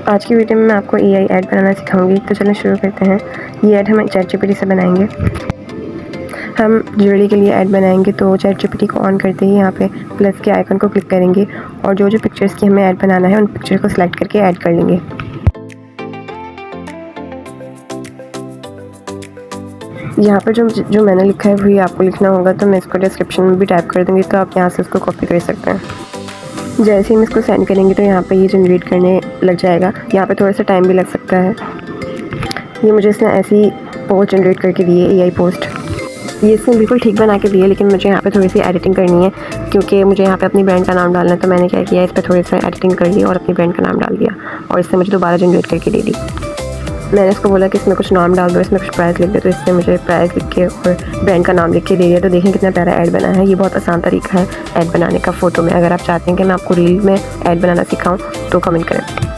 आज की वीडियो में मैं आपको एआई ऐड बनाना सिखाऊंगी। तो चलिए शुरू करते हैं। ये ऐड हम चैटजीपीटी से बनाएंगे। हम ज्वेलरी के लिए ऐड बनाएंगे तो चैटजीपीटी को ऑन करते ही यहाँ पे प्लस के आइकन को क्लिक करेंगे और जो पिक्चर्स की हमें ऐड बनाना है उन पिक्चर को सिलेक्ट करके ऐड कर लेंगे। यहाँ पर जो मैंने लिखा है वही आपको लिखना होगा, तो मैं इसको डिस्क्रिप्शन में भी टाइप कर दूँगी, तो आप यहाँ से इसको कॉपी कर सकते हैं। जैसे ही हम इसको सेंड करेंगे तो यहाँ पे ये जनरेट करने लग जाएगा। यहाँ पे थोड़ा सा टाइम भी लग सकता है। ये मुझे इसने ऐसी पोस्ट जनरेट करके दी है, एआई पोस्ट। ये इसने बिल्कुल ठीक बना के दी है, लेकिन मुझे यहाँ पे थोड़ी सी एडिटिंग करनी है क्योंकि मुझे यहाँ पे अपनी ब्रांड का नाम डालना है। तो मैंने क्या किया, इस पर थोड़ी सा एडिटिंग कर ली और अपनी ब्रांड का नाम डाल दिया और इससे मुझे दोबारा जनरेट करके दे दी। मैंने इसको बोला कि इसमें कुछ नाम डाल दो, इसमें कुछ प्राइस लिख दो, तो इसने मुझे प्राइस लिख के और ब्रांड का नाम लिख के दे दिया। तो देखें कितना प्यारा ऐड बना है। ये बहुत आसान तरीका है ऐड बनाने का फ़ोटो में। अगर आप चाहते हैं कि मैं आपको रील में ऐड बनाना सिखाऊं तो कमेंट करें।